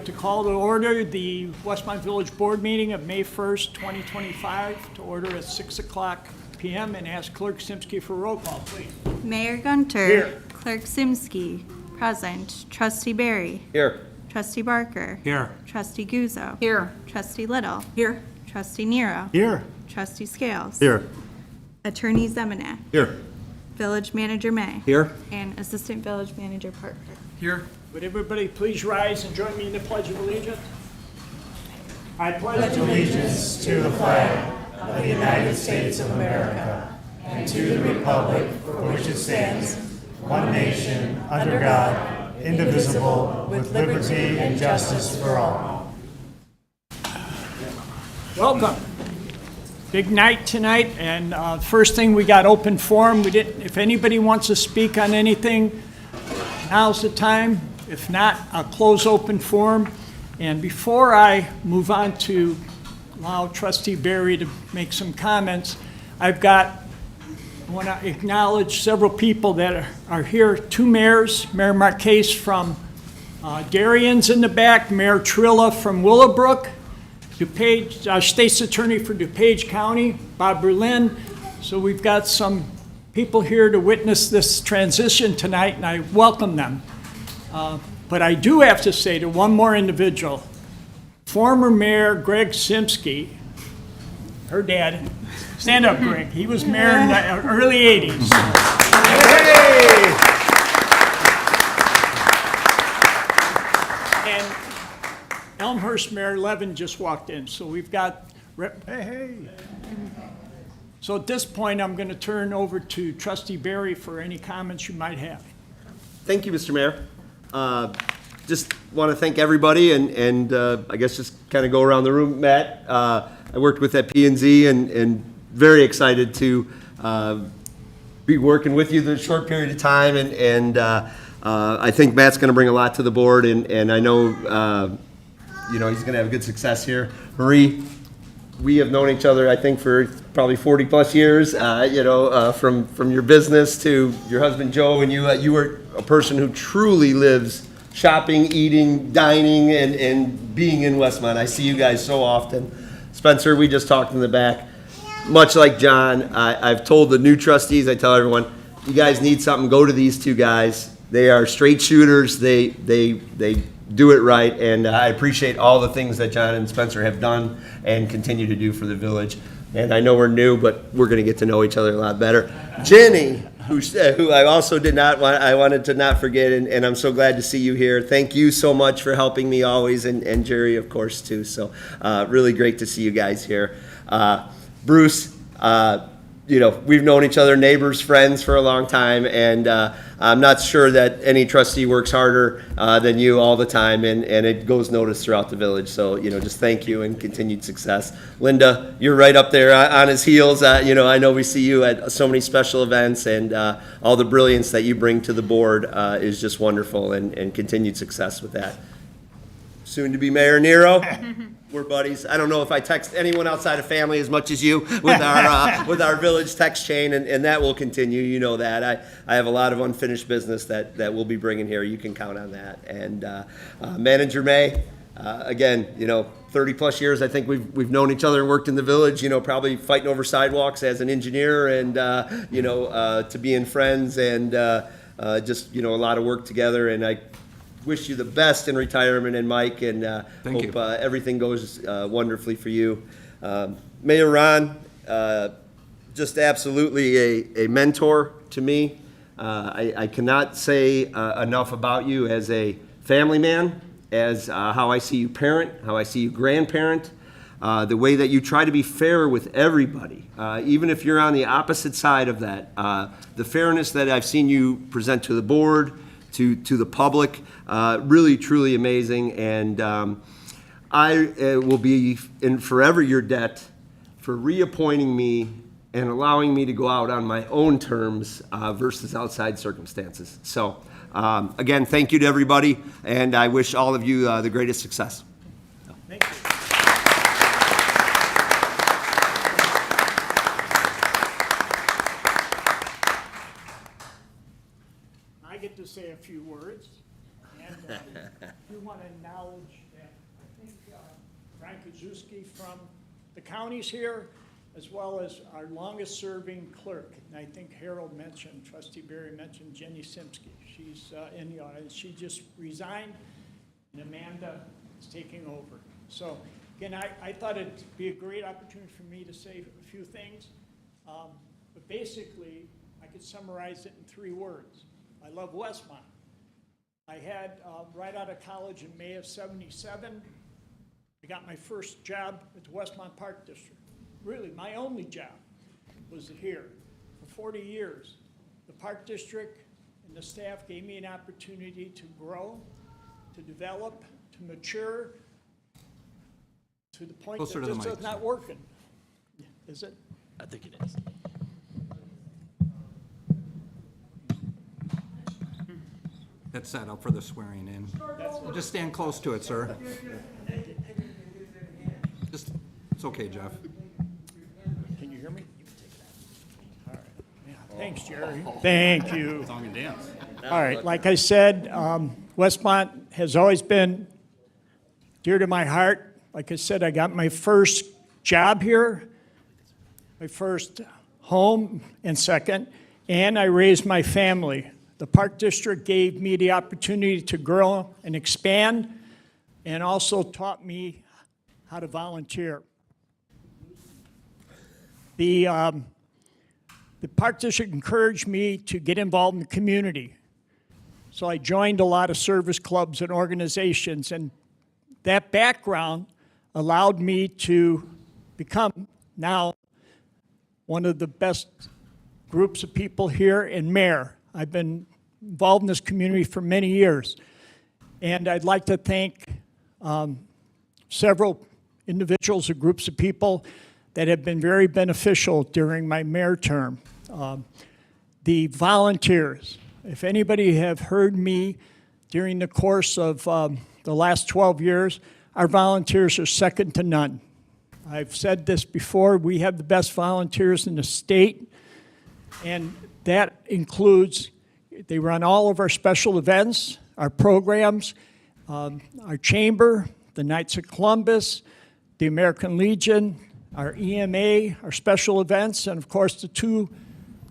like to call to order the Westmont Village Board meeting of May 1st, 2025, to order at 6 o'clock p.m. and ask Clerk Simsky for a roll call, please. Mayor Gunter. Here. Clerk Simsky. Present. Trustee Barry. Here. Trustee Barker. Here. Trustee Guzzo. Here. Trustee Little. Here. Trustee Nero. Here. Trustee Scales. Here. Attorney Zemanek. Here. Village Manager May. Here. And Assistant Village Manager Parker. Here. Would everybody please rise and join me in the Pledge of Allegiance? I pledge allegiance to the flag of the United States of America and to the republic for which it stands, one nation, under God, indivisible, with liberty and justice for all. Welcome. Big night tonight, and first thing, we got open forum. If anybody wants to speak on anything, now's the time. If not, I'll close open forum. And before I move on to allow Trustee Barry to make some comments, I want to acknowledge several people that are here. Two mayors, Mayor Marquez from Darien's in the back, Mayor Trilla from Willowbrook, DuPage, State's Attorney for DuPage County, Bob Berlin. So we've got some people here to witness this transition tonight, and I welcome them. But I do have to say to one more individual, former Mayor Greg Simsky, her dad, stand up, Greg. He was mayor in the early 80s. Hey! And Elmhurst Mayor Levin just walked in, so we've got, hey. So at this point, I'm going to turn over to Trustee Barry for any comments you might have. Thank you, Mr. Mayor. Just want to thank everybody and I guess just kind of go around the room. Matt, I worked with at P&Z and very excited to be working with you this short period of time. And I think Matt's going to bring a lot to the board, and I know he's going to have good success here. Marie, we have known each other, I think, for probably 40 plus years, from your business to your husband, Joe, and you are a person who truly lives shopping, eating, dining, and being in Westmont. I see you guys so often. Spencer, we just talked in the back. Much like John, I've told the new trustees, I tell everyone, you guys need something, go to these two guys. They are straight shooters. They do it right, and I appreciate all the things that John and Spencer have done and continue to do for the village. And I know we're new, but we're going to get to know each other a lot better. Jenny, who I also I wanted to not forget, and I'm so glad to see you here. Thank you so much for helping me always, and Jerry, of course, too. So really great to see you guys here. Bruce, we've known each other, neighbors, friends for a long time, and I'm not sure that any trustee works harder than you all the time, and it goes noticed throughout the village. So, just thank you and continued success. Linda, you're right up there on his heels. I know we see you at so many special events, and all the brilliance that you bring to the board is just wonderful, and continued success with that. Soon to be Mayor Nero. We're buddies. I don't know if I text anyone outside of family as much as you with our village text chain, and that will continue. You know that. I have a lot of unfinished business that we'll be bringing here. You can count on that. And Manager May, again, 30 plus years. I think we've known each other and worked in the village. Probably fighting over sidewalks as an engineer, and to being friends, and just a lot of work together. And I wish you the best in retirement, and Mike, and hope everything goes wonderfully for you. Mayor Ron, just absolutely a mentor to me. I cannot say enough about you as a family man, as how I see you parent, how I see you grandparent, the way that you try to be fair with everybody, even if you're on the opposite side of that. The fairness that I've seen you present to the board, to the public, really, truly amazing. And I will be in forever your debt for reappointing me and allowing me to go out on my own terms versus outside circumstances. So again, thank you to everybody, and I wish all of you the greatest success. Thank you. I get to say a few words, and we want to acknowledge Kozuski from the counties here, as well as our longest-serving clerk. And I think Harold mentioned, Trustee Barry mentioned Jenny Simsky. She's in the audience. She just resigned, and Amanda is taking over. So, again, I thought it'd be a great opportunity for me to say a few things. But basically, I could summarize it in 3 words. I love Westmont. I had, right out of college in May of '77, I got my first job at the Westmont Park District. Really, my only job was here. For 40 years, the Park District and the staff gave me an opportunity to grow, to develop, to mature, to the point Closer that to the this mic, is not working. Is it? I think it is. That's set up for the swearing in. Just stand close to it, sir. Just, it's okay, Jeff. Can you hear me? All right. Yeah, thanks, Jerry. Thank you. Song and dance. All right, like I said, Westmont has always been dear to my heart. Like I said, I got my first job here, my first home and second, and I raised my family. The Park District gave me the opportunity to grow and expand, and also taught me how to volunteer. The Park District encouraged me to get involved in the community. So I joined a lot of service clubs and organizations, and that background allowed me to become now one of the best groups of people here in Mayor. I've been involved in this community for many years, and I'd like to thank several individuals or groups of people that have been very beneficial during my mayor term. The volunteers. If anybody have heard me during the course of the last 12 years, our volunteers are second to none. I've said this before, we have the best volunteers in the state, and that includes, they run all of our special events, our programs, our chamber, the Knights of Columbus, the American Legion, our EMA, our special events, and of course the 2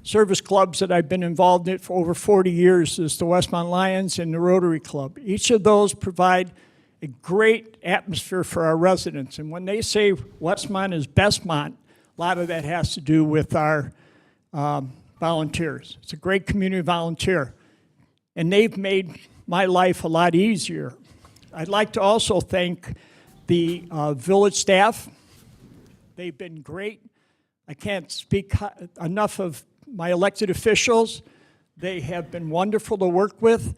service clubs that I've been involved in for over 40 years is the Westmont Lions and the Rotary Club. Each of those provide a great atmosphere for our residents. And when they say Westmont is Bestmont, a lot of that has to do with our volunteers. It's a great community volunteer. And they've made my life a lot easier. I'd like to also thank the village staff. They've been great. I can't speak enough of my elected officials. They have been wonderful to work with.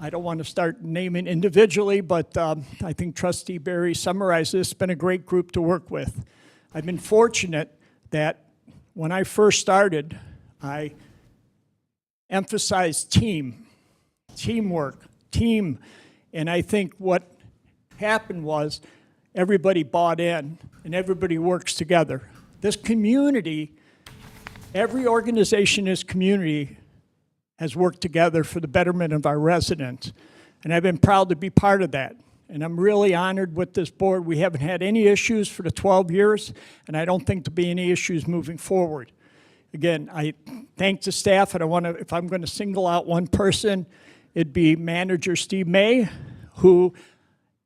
I don't want to start naming individually, but I think Trustee Barry summarized this. It's been a great group to work with. I've been fortunate that when I first started, I emphasized teamwork, team, and I think what happened was everybody bought in and everybody works together. This community, every organization in this community has worked together for the betterment of our residents, and I've been proud to be part of that. And I'm really honored with this board. We haven't had any issues for the 12 years, and I don't think there'll be any issues moving forward. Again, I thank the staff, and I want to, if I'm going to single out one person, it'd be Manager Steve May, who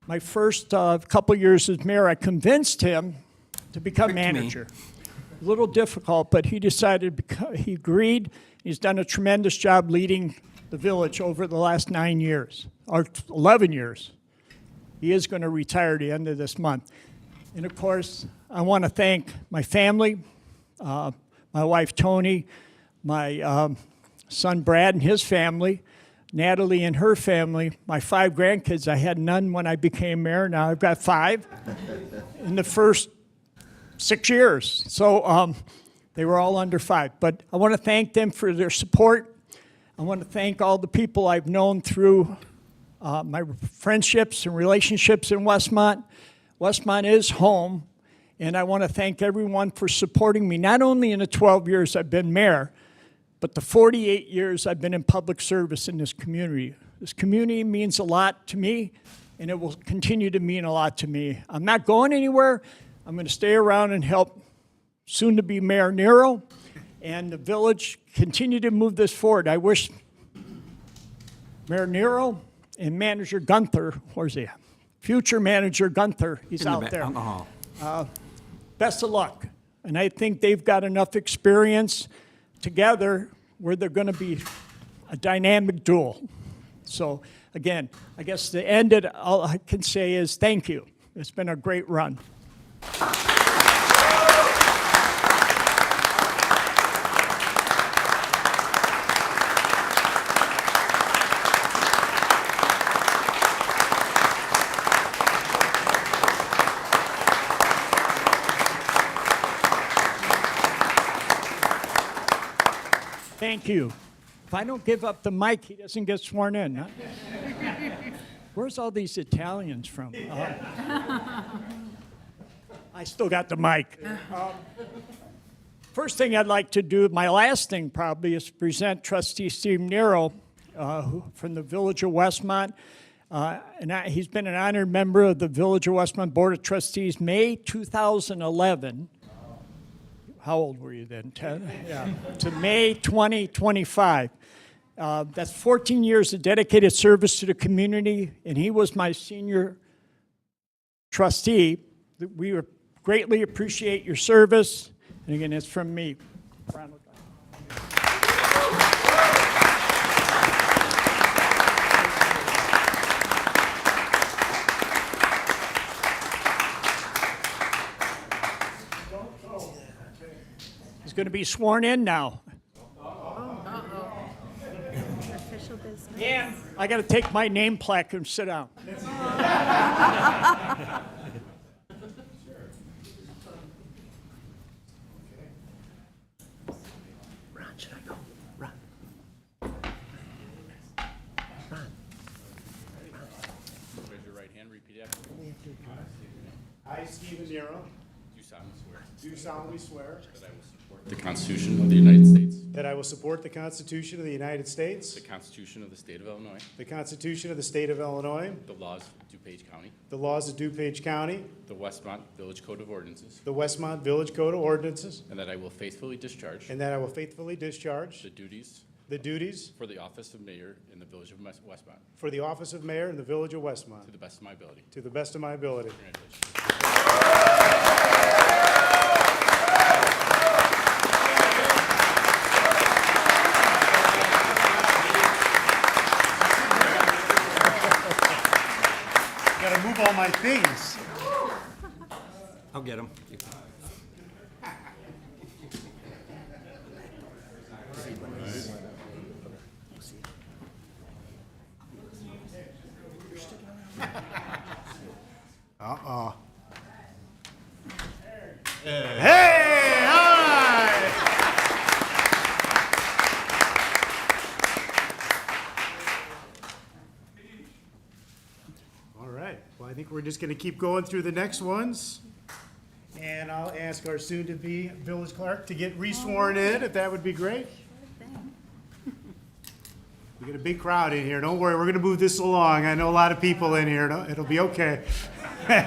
my first couple years as mayor, I convinced him to become manager. A little difficult, but he decided, he agreed. He's done a tremendous job leading the village over the last 9 years, or 11 years. He is going to retire at the end of this month. And of course, I want to thank my family, my wife Tony, my son Brad and his family, Natalie and her family, my 5 grandkids. I had none when I became mayor. Now I've got 5 in the first 6 years. So they were all under 5. But I want to thank them for their support. I want to thank all the people I've known through my friendships and relationships in Westmont. Westmont is home, and I want to thank everyone for supporting me, not only in the 12 years I've been mayor, but the 48 years I've been in public service in this community. This community means a lot to me, and it will continue to mean a lot to me. I'm not going anywhere. I'm going to stay around and help soon-to-be Mayor Nero and the village continue to move this forward. I wish Mayor Nero and Manager Gunther, where's he? Future Manager Gunther, he's out there. Down the hall. Best of luck. And I think they've got enough experience together where they're going to be a dynamic duo. So again, I guess to end it, all I can say is thank you. It's been a great run. Thank you. If I don't give up the mic, he doesn't get sworn in. Huh? Where's all these Italians from? I still got the mic. First thing I'd like to do, my last thing probably, is present Trustee Steve Nero from the Village of Westmont. He's been an honored member of the Village of Westmont Board of Trustees, May 2011. How old were you then? 10? Yeah. To May 2025. That's 14 years of dedicated service to the community, and he was my senior trustee. We greatly appreciate your service. And again, it's from me. He's going to be sworn in now. Official business. And I got to take my name plaque and sit down. Ron, should I go? Ron. Raise your right hand, repeat after me. I, Stephen Nero, Do solemnly swear do solemnly swear that I will support the Constitution of the United States, that I will support the Constitution of the United States, the Constitution of the State of Illinois, the Constitution of the State of Illinois, the laws of DuPage County, the laws of DuPage County, the Westmont Village Code of Ordinances, the Westmont Village Code of Ordinances, and that I will faithfully discharge and that I will faithfully discharge the duties the duties for the office of mayor in the Village of Westmont for the office of mayor in the Village of Westmont to the best of my ability. to the best of my ability. Congratulations. Gotta move all my things. I'll get him. Uh-oh. Hey, hi! All right, well, I think we're just gonna keep going through the next ones. And I'll ask our soon-to-be village clerk to get re-sworn in, if that would be great. We got a big crowd in here, don't worry, we're gonna move this along. I know a lot of people in here, it'll be okay. They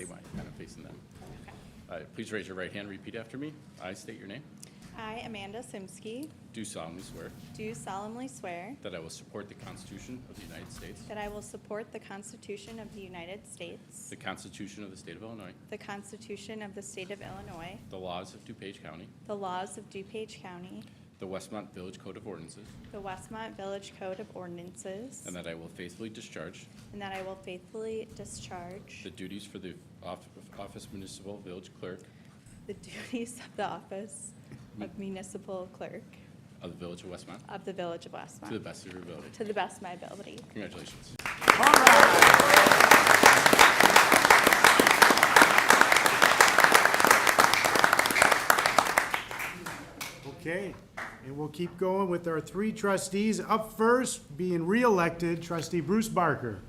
want you kind of facing them. Please raise your right hand, repeat after me. I state your name. I, Amanda Simsky, Do solemnly swear do solemnly swear that I will support the Constitution of the United States, that I will support the Constitution of the United States, the Constitution of the State of Illinois, the Constitution of the State of Illinois, the laws of DuPage County, the laws of DuPage County, the Westmont Village Code of Ordinances, the Westmont Village Code of Ordinances, and that I will faithfully discharge and that I will faithfully discharge the duties for the office municipal village clerk the duties of the office of municipal clerk of the Village of Westmont of the Village of to the Westmont best of your ability. to the best of my ability. Congratulations. Okay, and we'll keep going with our three trustees. Up first, being re-elected, trustee Bruce Barker.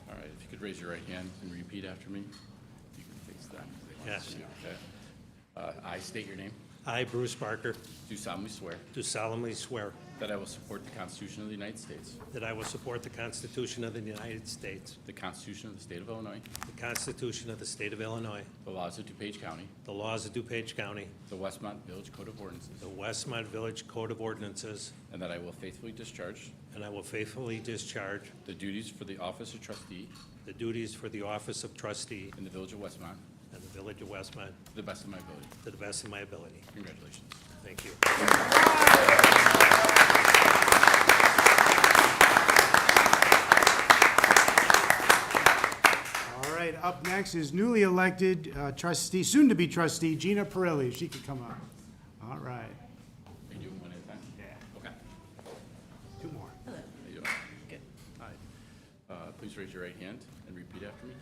All right, if you could raise your your right hand and repeat after me. You can face them. They want to Yes. see you, okay? I state your name. I, Bruce Barker, Do solemnly swear do solemnly swear that I will support the Constitution of the United States, that I will support the Constitution of the United States, the Constitution of the State of Illinois, the Constitution of the State of Illinois, the laws of DuPage County, the laws of DuPage County, the Westmont Village Code of Ordinances, the Westmont Village Code of Ordinances, and that I will faithfully discharge and I will faithfully discharge the duties for the office of trustee the duties for the office of trustee in the Village of Westmont in the Village of Westmont to the best of my ability. to the best of my ability. Congratulations. Thank you. All right, up next is newly elected trustee, soon-to-be trustee, Gina Perilli. If she could come up. All right, Are you doing one at a time? Yeah. Okay. two more. How you doing? Good. Hi. Please raise your right hand and repeat after me.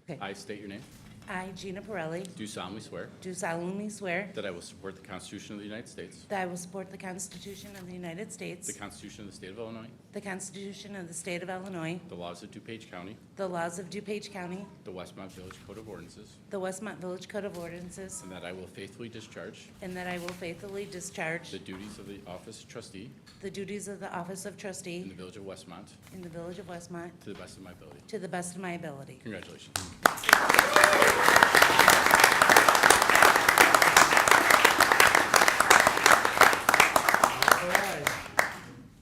Okay. I state your name. I, Gina Pirelli, Do solemnly swear do solemnly swear that I will support the Constitution of the United States, that I will support the Constitution of the United the States, Constitution of the State of Illinois, the Constitution of the State of Illinois, the laws of DuPage County, the laws of DuPage County, the Westmont Village Code of Ordinances, the Westmont Village Code of Ordinances, and that I will faithfully discharge and that I will faithfully discharge the duties of the office of trustee the duties of the office of in trustee the Village of Westmont in the Village of Westmont to the best of my ability. to the best of my ability. Congratulations. All right.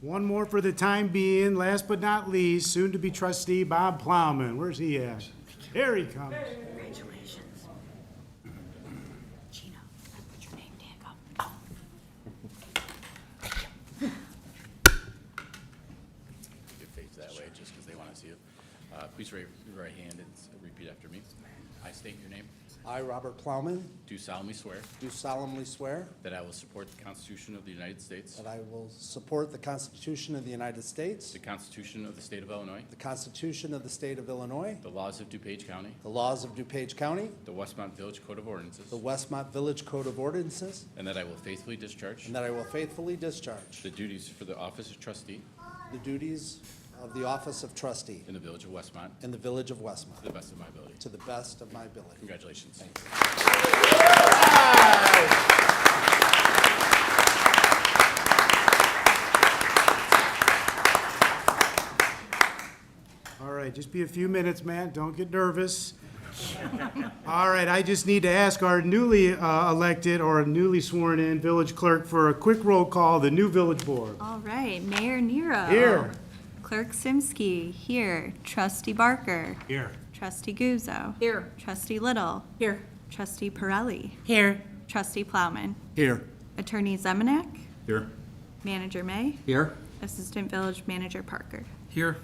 One more for the time being. Last but not least, soon-to-be trustee Bob Plowman. Where's he at? Here he comes. Congratulations. Gina, put your name tag up. You face that way just because they want to see you. Please raise your right hand and repeat after me. I state your name. I, Robert Plowman, Do solemnly swear do solemnly swear that I will support the Constitution of the United States, that I will support the Constitution of the United States, the Constitution of the State of Illinois, the Constitution of the State of Illinois, the laws of DuPage County, the laws of DuPage County, the Westmont Village Code of Ordinances, the Westmont Village Code of Ordinances, and that I will faithfully discharge and that I will faithfully discharge the duties for the office of trustee the duties of the office of trustee in the Village of Westmont in the Village of Westmont to the best of my ability. to the best of my ability. Congratulations. All right, just be a few minutes, man. Don't get nervous. All right, I just need to ask our newly elected or newly sworn-in village clerk for a quick roll call, the new village board. All right, Mayor Nero. Here. Clerk Simsky, here. Trustee Barker. Here. Trustee Guzzo. Here. Trustee Little. Here. Trustee Pirelli. Here. Trustee Plowman. Here. Attorney Zemanek. Here. Manager May. Here. Assistant Village Manager Parker. Here.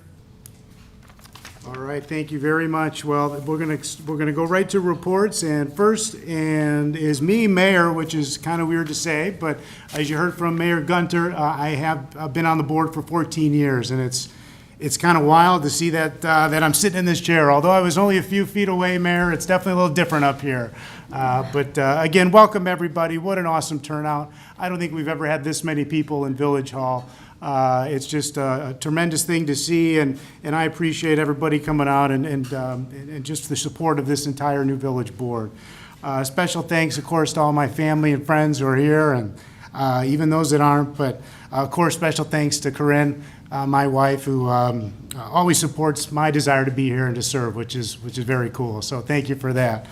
All right, thank you very much. Well, we're gonna go right to reports, and first is me, Mayor, which is kind of weird to say, but as you heard from Mayor Gunter, I have been on the board for 14 years, and it's kind of wild to see that I'm sitting in this chair. Although I was only a few feet away, Mayor, it's definitely a little different up here. But again, welcome everybody. What an awesome turnout. I don't think we've ever had this many people in Village Hall. It's just a tremendous thing to see, and I appreciate everybody coming out and just the support of this entire new village board. Special thanks, of course, to all my family and friends who are here, and even those that aren't. But of course, special thanks to Corinne, my wife, who always supports my desire to be here and to serve, which is very cool. So thank you for that.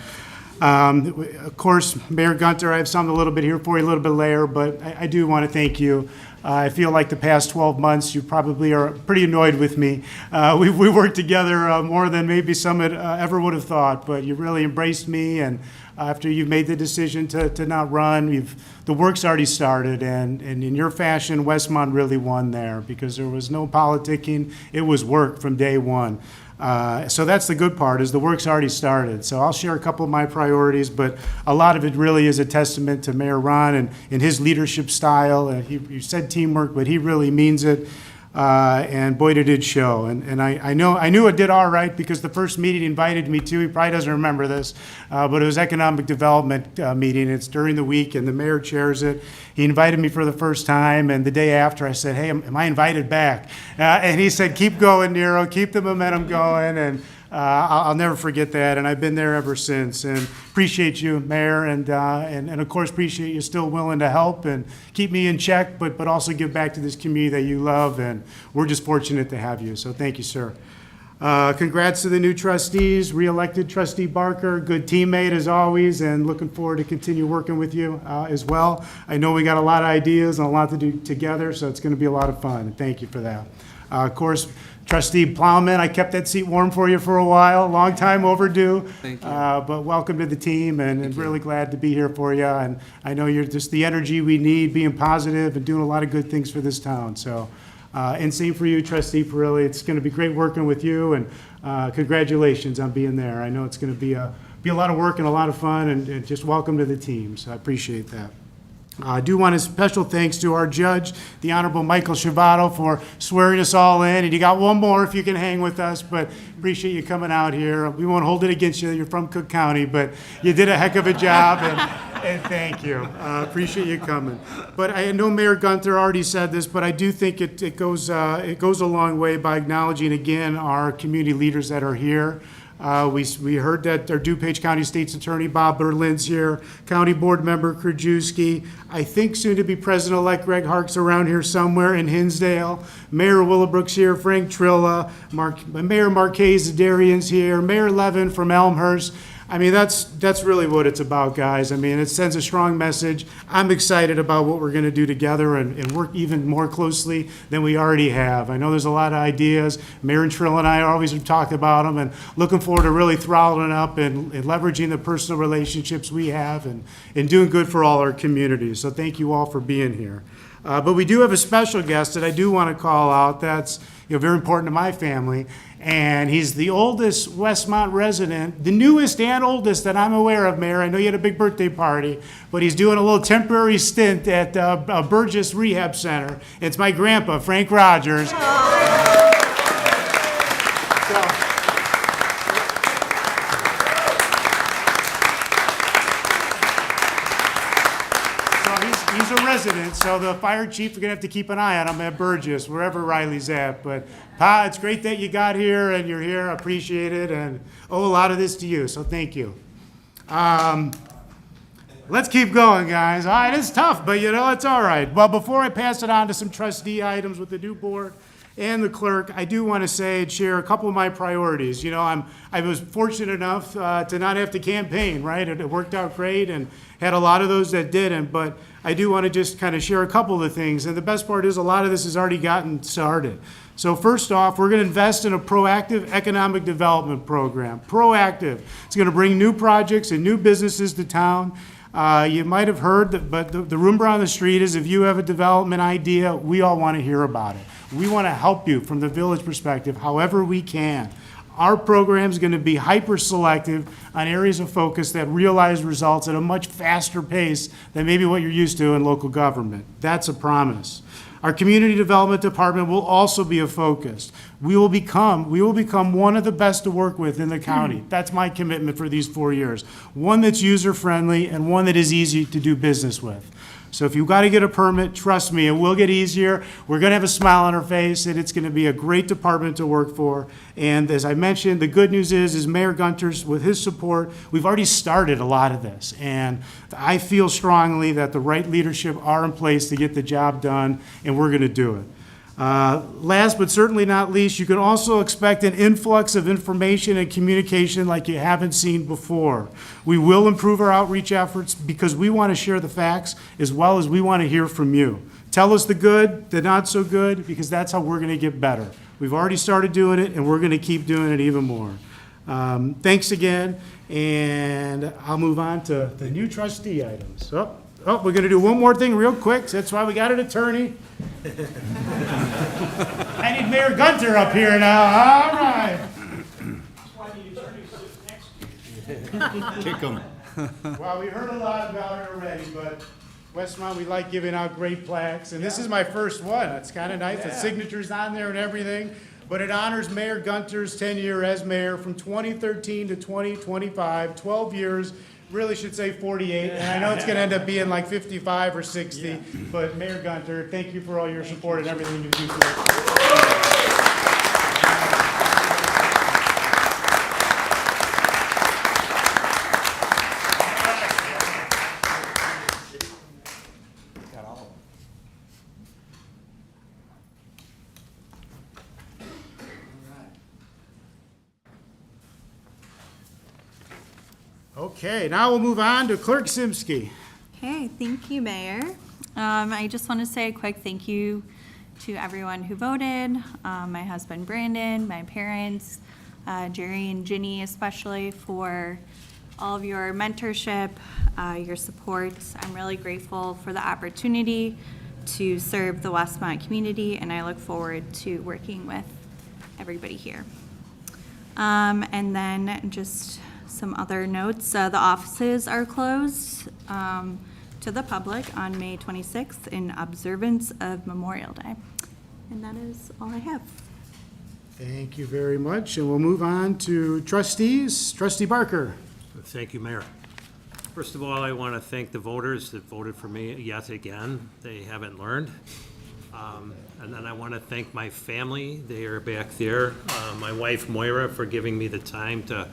Of course, Mayor Gunter, I have some a little bit here for you a little bit later, but I do want to thank you. I feel like the past 12 months, you probably are pretty annoyed with me. We worked together more than maybe some ever would have thought, but you really embraced me, and after you've made the decision to not run, the work's already started, and in your fashion, Westmont really won there because there was no politicking. It was work from day one. So that's the good part, is the work's already started. So I'll share a couple of my priorities, but a lot of it really is a testament to Mayor Ron and his leadership style. You said teamwork, but he really means it. And boy, did it show. And I knew it did all right because the first meeting he invited me to, he probably doesn't remember this, but it was economic development meeting. It's during the week and the mayor chairs it. He invited me for the first time, and the day after I said, hey, am I invited back? And he said, keep going, Nero, keep the momentum going. And I'll never forget that, and I've been there ever since. And appreciate you, Mayor, and of course appreciate you still willing to help and keep me in check, but also give back to this community that you love, and we're just fortunate to have you. So thank you, sir. Congrats to the new trustees, re-elected trustee Barker, good teammate as always, and looking forward to continue working with you as well. I know we got a lot of ideas and a lot to do together, so it's going to be a lot of fun, and thank you for that. Of course, trustee Plowman, I kept that seat warm for you for a while, long time overdue. Thank you. But welcome to the team, and really glad to be here for you. And I know you're just the energy we need, being positive and doing a lot of good things for this town. So, and same for you, trustee Perilli. It's going to be great working with you, and congratulations on being there. I know it's going to be a lot of work and a lot of fun, and just welcome to the team. So I appreciate that. I do want a special thanks to our judge, the Honorable Michael Shavato, for swearing us all in. And you got one more if you can hang with us, but appreciate you coming out here. We won't hold it against you. You're from Cook County, but you did a heck of a job, and thank you. Appreciate you coming. But I know Mayor Gunther already said this, but I do think it goes a long way by acknowledging again our community leaders that are here. We heard that our DuPage County State's Attorney Bob Berlin's here, County Board Member Krajewski, I think soon-to-be President-elect Greg Hark's around here somewhere in Hinsdale, Mayor Willowbrook's here, Frank Trilla, Mayor Marquez Darian's here, Mayor Levin from Elmhurst. I mean, that's really what it's about, guys. I mean, it sends a strong message. I'm excited about what we're going to do together and work even more closely than we already have. I know there's a lot of ideas. Mayor Trill and I always have talked about them, and looking forward to really throttling up and leveraging the personal relationships we have and doing good for all our communities. So thank you all for being here. But we do have a special guest that I do want to call out. That's very important to my family. And he's the oldest Westmont resident, the newest and oldest that I'm aware of, Mayor. I know you had a big birthday party, but he's doing a little temporary stint at Burgess Rehab Center. It's my grandpa, Frank Rogers. He's a resident, so the fire chief is going to have to keep an eye on him at Burgess, wherever Riley's at. But, Pa, it's great that you got here and you're here. I appreciate it, and owe a lot of this to you, so thank you. Let's keep going, guys. All right, it's tough, but it's all right. Well, before I pass it on to some trustee items with the new board and the clerk, I do want to say and share a couple of my priorities. I was fortunate enough to not have to campaign, right? It worked out great and had a lot of those that didn't, but I do want to just kind of share a couple of the things. And the best part is a lot of this has already gotten started. So first off, we're going to invest in a proactive economic development program. Proactive. It's going to bring new projects and new businesses to town. You might have heard that, but the rumor on the street is if you have a development idea, we all want to hear about it. We want to help you from the village perspective however we can. Our program is going to be hyper-selective on areas of focus that realize results at a much faster pace than maybe what you're used to in local government. That's a promise. Our community development department will also be a focus. We will become one of the best to work with in the county. That's my commitment for these 4 years. One that's user-friendly and one that is easy to do business with. So if you've got to get a permit, trust me, it will get easier. We're going to have a smile on our face, and it's going to be a great department to work for. And as I mentioned, the good news is Mayor Gunter's, with his support, we've already started a lot of this. And I feel strongly that the right leadership are in place to get the job done, and we're going to do it. Last but certainly not least, you can also expect an influx of information and communication like you haven't seen before. We will improve our outreach efforts because we want to share the facts as well as we want to hear from you. Tell us the good, the not so good, because that's how we're going to get better. We've already started doing it, and we're going to keep doing it even more. Thanks again, and I'll move on to the new trustee items. We're going to do one more thing real quick. That's why we got an attorney. I need Mayor Gunter up here now. All right. That's why the attorney sits next to you. Kick 'em. Well, we heard a lot about it already, but Westmont, we like giving out great plaques, and this is my first one. It's kind of nice. The signature's on there and everything, but it honors Mayor Gunter's tenure as mayor from 2013 to 2025, 12 years. Really should say 48, and I know it's going to end up being like 55 or 60, but Mayor Gunter, thank you for all your support and everything you do for us. Okay, now we'll move on to Clerk Simsky. Okay, thank you, Mayor. I just want to say a quick thank you to everyone who voted, my husband Brandon, my parents, Jerry and Ginny especially, for all of your mentorship, your support. I'm really grateful for the opportunity to serve the Westmont community, and I look forward to working with everybody here. And then just some other notes. The offices are closed to the public on May 26th in observance of Memorial Day. And that is all I have. Thank you very much, and we'll move on to trustees. Trustee Barker. Thank you, Mayor. First of all, I want to thank the voters that voted for me yet again. They haven't learned. And then I want to thank my family. They are back there. My wife Moira for giving me the time to,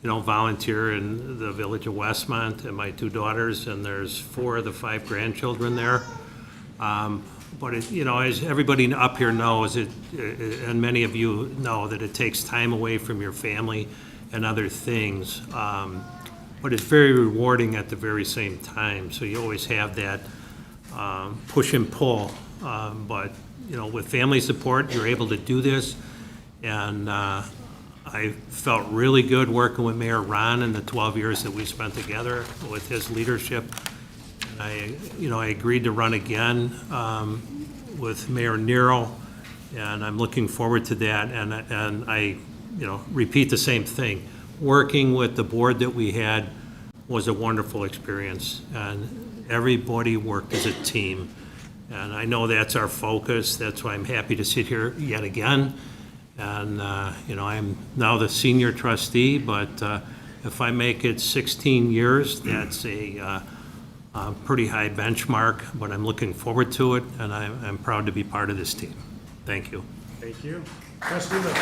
volunteer in the village of Westmont, and my 2 daughters, and there's 4 of the 5 grandchildren there. But as everybody up here knows, and many of you know, that it takes time away from your family and other things. But it's very rewarding at the very same time. So you always have that push and pull. But with family support, you're able to do this. And I felt really good working with Mayor Ron in the 12 years that we spent together with his leadership. And I agreed to run again with Mayor Nero, and I'm looking forward to that. And I repeat the same thing. Working with the board that we had was a wonderful experience, and everybody worked as a team. And I know that's our focus. That's why I'm happy to sit here yet again. And, I'm now the senior trustee, but if I make it 16 years, that's a pretty high benchmark, but I'm looking forward to it, and I'm proud to be part of this team. Thank you. Thank you. Trustee Little.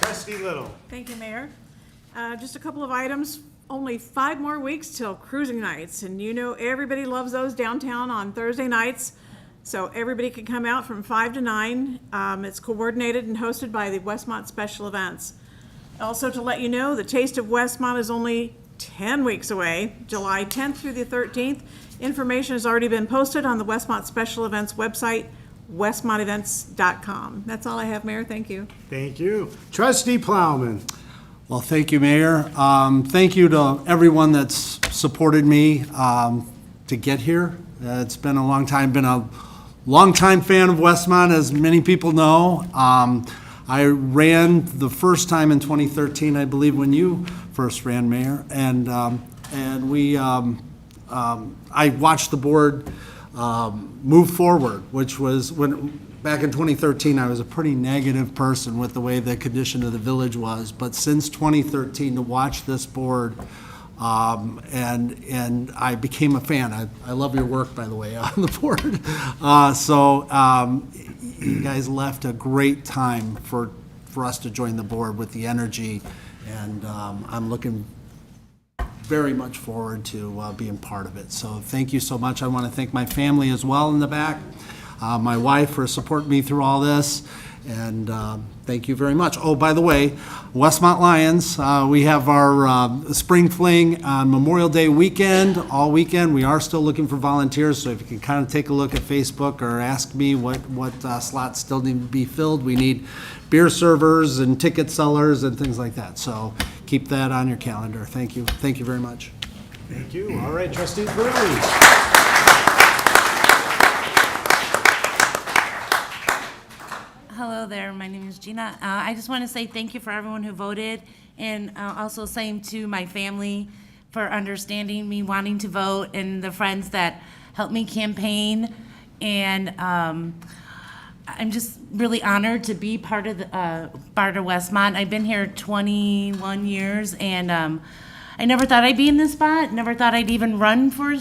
Trustee Little. Thank you, Mayor. Just a couple of items. Only 5 more weeks till cruising nights, and everybody loves those downtown on Thursday nights. So everybody can come out from 5 to 9. It's coordinated and hosted by the Westmont Special Events. Also to let you know, the Taste of Westmont is only 10 weeks away, July 10th through the 13th. Information has already been posted on the Westmont Special Events website, westmontevents.com. That's all I have, Mayor. Thank you. Thank you. Trustee Plowman. Well, thank you, Mayor. Thank you to everyone that's supported me to get here. It's been a long time, been a longtime fan of Westmont, as many people know. I ran the first time in 2013, I believe, when you first ran, Mayor, and I watched the board move forward, which was back in 2013, I was a pretty negative person with the way the condition of the village was. But since 2013, to watch this board, and I became a fan. I love your work, by the way, on the board. You guys left a great time for us to join the board with the energy, and I'm looking very much forward to being part of it. So thank you so much. I want to thank my family as well in the back. My wife for supporting me through all this, and thank you very much. Oh, by the way, Westmont Lions, we have our spring fling on Memorial Day weekend, all weekend. We are still looking for volunteers, so if you can kind of take a look at Facebook or ask me what slots still need to be filled. We need beer servers and ticket sellers and things like that, so keep that on your calendar. Thank you. Thank you very much. Thank you. All right, Trustee Burley. Hello there, my name is Gina. I just want to say thank you for everyone who voted, and also same to my family for understanding me wanting to vote, and the friends that helped me campaign. And I'm just really honored to be part of Westmont. I've been here 21 years, and I never thought I'd be in this spot, never thought I'd even run for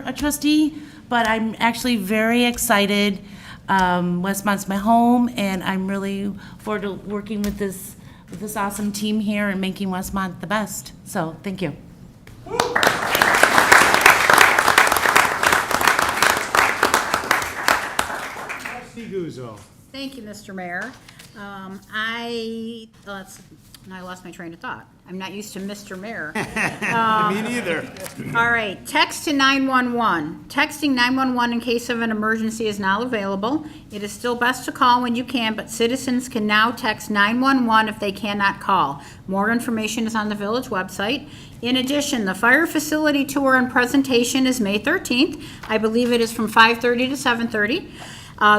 a trustee, but I'm actually very excited. Westmont's my home, and I'm really forward to working with this awesome team here and making Westmont the best. So, thank you. Trustee Guzzo. Thank you, Mr. Mayor. I lost my train of thought. I'm not used to Mr. Mayor. Me neither. All right, text to 911. Texting 911 in case of an emergency is now available. It is still best to call when you can, but citizens can now text 911 if they cannot call. More information is on the village website. In addition, the fire facility tour and presentation is May 13th. I believe it is from 5:30 to 7:30.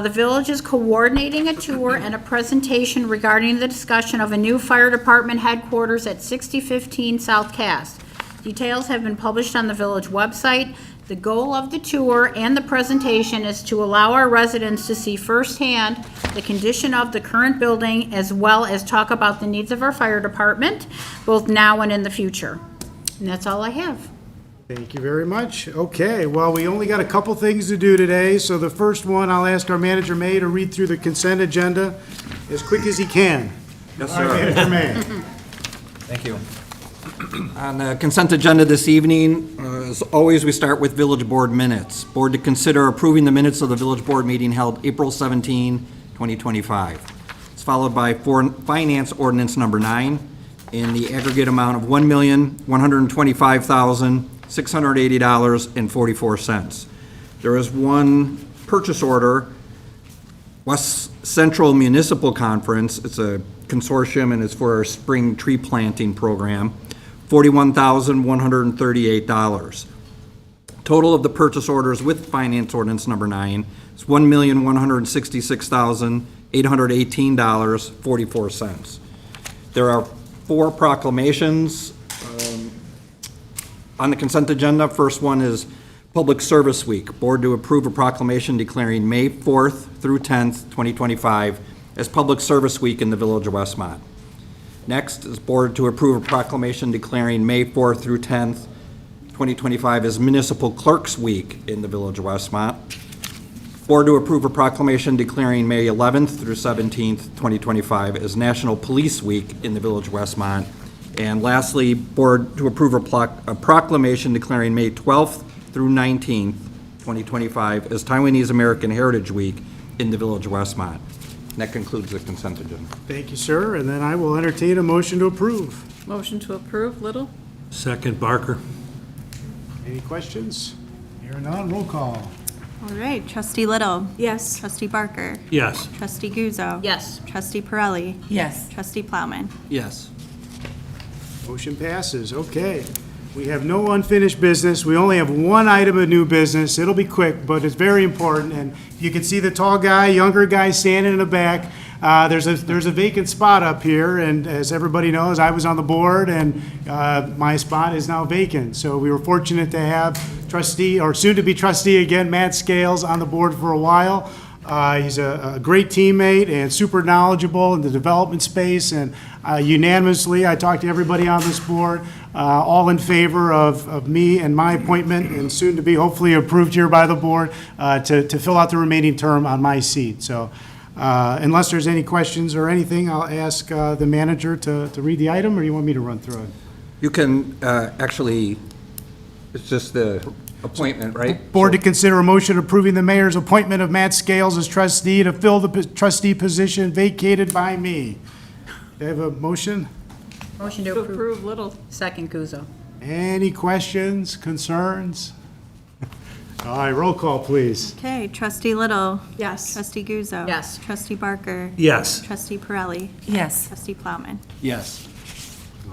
The village is coordinating a tour and a presentation regarding the discussion of a new fire department headquarters at 6015 South Cass. Details have been published on the village website. The goal of the tour and the presentation is to allow our residents to see firsthand the condition of the current building, as well as talk about the needs of our fire department, both now and in the future. And that's all I have. Thank you very much. Okay, well, we only got a couple things to do today, so the first one, I'll ask our manager May to read through the consent agenda as quick as he can. Yes, All right, sir. Manager May. Thank you. On the consent agenda this evening, as always, we start with village board minutes. Board to consider approving the minutes of the village board meeting held April 17, 2025. It's followed by finance ordinance number 9 in the aggregate amount of $1,125,680.44. There is one purchase order, West Central Municipal Conference. It's a consortium and it's for our spring tree planting program, $41,138. Total of the purchase orders with finance ordinance number 9 is $1,166,818.44. There are 4 proclamations on the consent agenda. First one is Public Service Week. Board to approve a proclamation declaring May 4th through 10th, 2025 as Public Service Week in the Village of Westmont. Next is Board to approve a proclamation declaring May 4th through 10th, 2025 as Municipal Clerks Week in the Village of Westmont. Board to approve a proclamation declaring May 11th through 17th, 2025 as National Police Week in the Village of Westmont. And lastly, Board to approve a proclamation declaring May 12th through 19th, 2025 as Taiwanese American Heritage Week in the Village of Westmont. And that concludes the consent agenda. Thank you, sir, and then I will entertain a motion to approve. Motion to approve, Little? Second, Barker. Any questions? Hearing none, roll call. All right, trustee Little. Yes. Trustee Barker. Yes. Trustee Guzzo. Yes. Trustee Pirelli. Yes. Trustee Plowman. Yes. Motion passes. Okay. We have no unfinished business. We only have one item of new business. It'll be quick, but it's very important. And you can see the tall guy, younger guy standing in the back. There's a vacant spot up here, and as everybody knows, I was on the board, and my spot is now vacant. So we were fortunate to have trustee, or soon-to-be trustee again, Matt Scales, on the board for a while. He's a great teammate and super knowledgeable in the development space, and unanimously, I talked to everybody on this board, all in favor of me and my appointment, and soon to be hopefully approved here by the board to fill out the remaining term on my seat. So unless there's any questions or anything, I'll ask the manager to read the item, or you want me to run through it? You can actually, it's just the appointment, right? Board to consider a motion approving the mayor's appointment of Matt Scales as trustee to fill the trustee position vacated by me. Do I have a motion? Motion to To approve. approve, Little? Second, Guzzo. Any questions, concerns? All right, roll call, please. Okay, trustee Little. Yes. Trustee Guzzo. Yes. Trustee Barker. Yes. Trustee Pirelli. Yes. Trustee Plowman. Yes.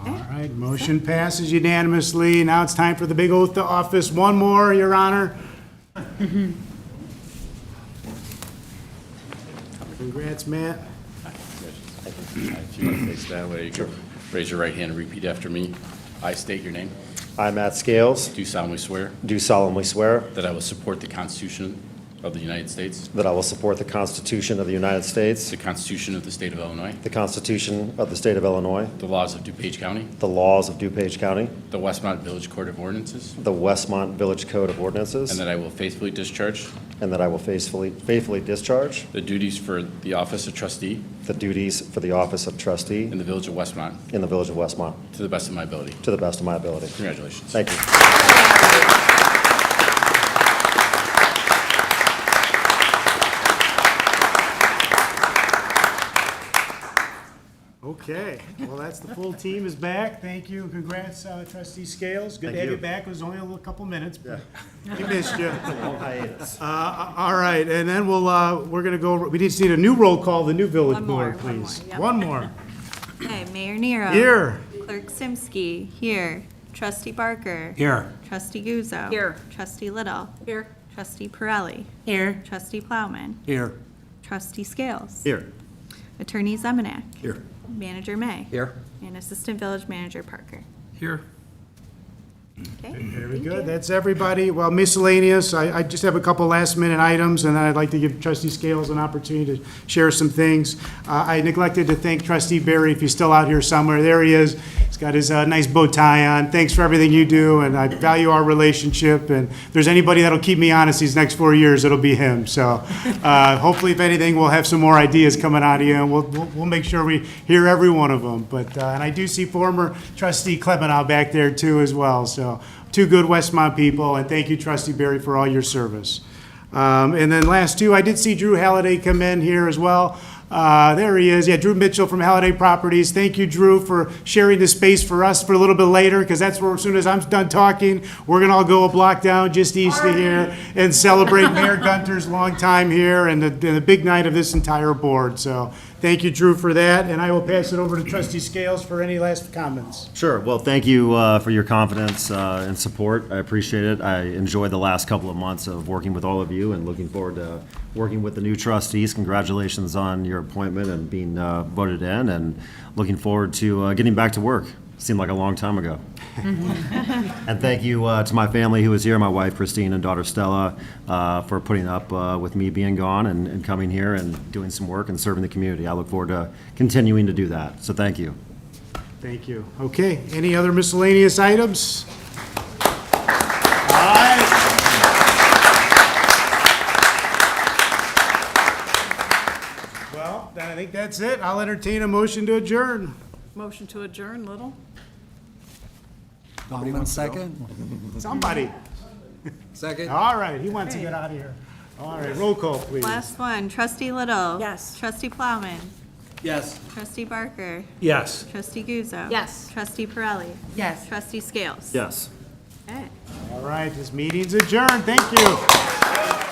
All right, motion passes unanimously. Now it's time for the big oath to office. One more, Your Honor. Congrats, Matt. If you want to face that way, you can raise your right hand and repeat after me. I state your name. I, Matt Scales, Do solemnly swear do solemnly swear that I will support the Constitution of the United States, that I will support the Constitution of the United States, the Constitution of the State of Illinois, the Constitution of the State of Illinois, the laws of DuPage County, the laws of DuPage County, the Westmont Village Court of Ordinances, the Westmont Village Code of Ordinances, and that I will faithfully discharge and that I will faithfully discharge the duties for the office of trustee the duties for the office of trustee in the Village of Westmont in the Village of Westmont to the best of my ability. to the best of my ability. Congratulations. Thank you. Okay, well, that's the full team is back. Thank you, and congrats, trustee Scales. Good to have you back. It was only a little couple minutes, but we missed you. All right, and then we're gonna go, we just need a new roll call, the new village One more, board, one please. more, yep. One more. Okay, Mayor Nero. Here. Clerk Simsky, here. Trustee Barker. Here. Trustee Guzzo. Here. Trustee Little. Here. Trustee Pirelli. Here. Trustee Plowman. Here. Trustee Scales. Here. Attorney Zemanek. Here. Manager May. Here. And Assistant Village Manager Parker. Here. Okay, Very thank good. you. That's everybody. Well, miscellaneous, I just have a couple last-minute items, and then I'd like to give trustee Scales an opportunity to share some things. I neglected to thank trustee Barry, if he's still out here somewhere. There he is. He's got his nice bow tie on. Thanks for everything you do, and I value our relationship. And if there's anybody that'll keep me honest these next 4 years, it'll be him. So hopefully, if anything, we'll have some more ideas coming out of you, and we'll make sure we hear every one of them. But and I do see former trustee Klebanow back there, too, as well. So two good Westmont people, and thank you, trustee Barry, for all your service. And then last two, I did see Drew Halliday come in here as well. There he is. Yeah, Drew Mitchell from Halliday Properties. Thank you, Drew, for sharing the space for us for a little bit later, because that's where, as soon as I'm done talking, we're going to all go a block down just east of here and celebrate Mayor Gunter's long time here and the big night of this entire board. So thank you, Drew, for that, and I will pass it over to trustee Scales for any last comments. Sure. Well, thank you for your confidence and support. I appreciate it. I enjoyed the last couple of months of working with all of you and looking forward to working with the new trustees. Congratulations on your appointment and being voted in, and looking forward to getting back to work. Seemed like a long time ago. And thank you to my family who was here, my wife Christine and daughter Stella, for putting up with me being gone and coming here and doing some work and serving the community. I look forward to continuing to do that. So thank you. Thank you. Okay, any other miscellaneous items? All right. Well, then I think that's it. I'll entertain a motion to adjourn. Motion to adjourn, Little? One second. Somebody. Second. All right, he wants to get out of here. All right, roll call, please. Last one, Trustee Little. Yes. Trustee Plowman. Yes. Trustee Barker. Yes. Trustee Guzzo. Yes. Trustee Pirelli. Yes. Trustee Scales. Yes. Okay. All right, this meeting's adjourned. Thank you.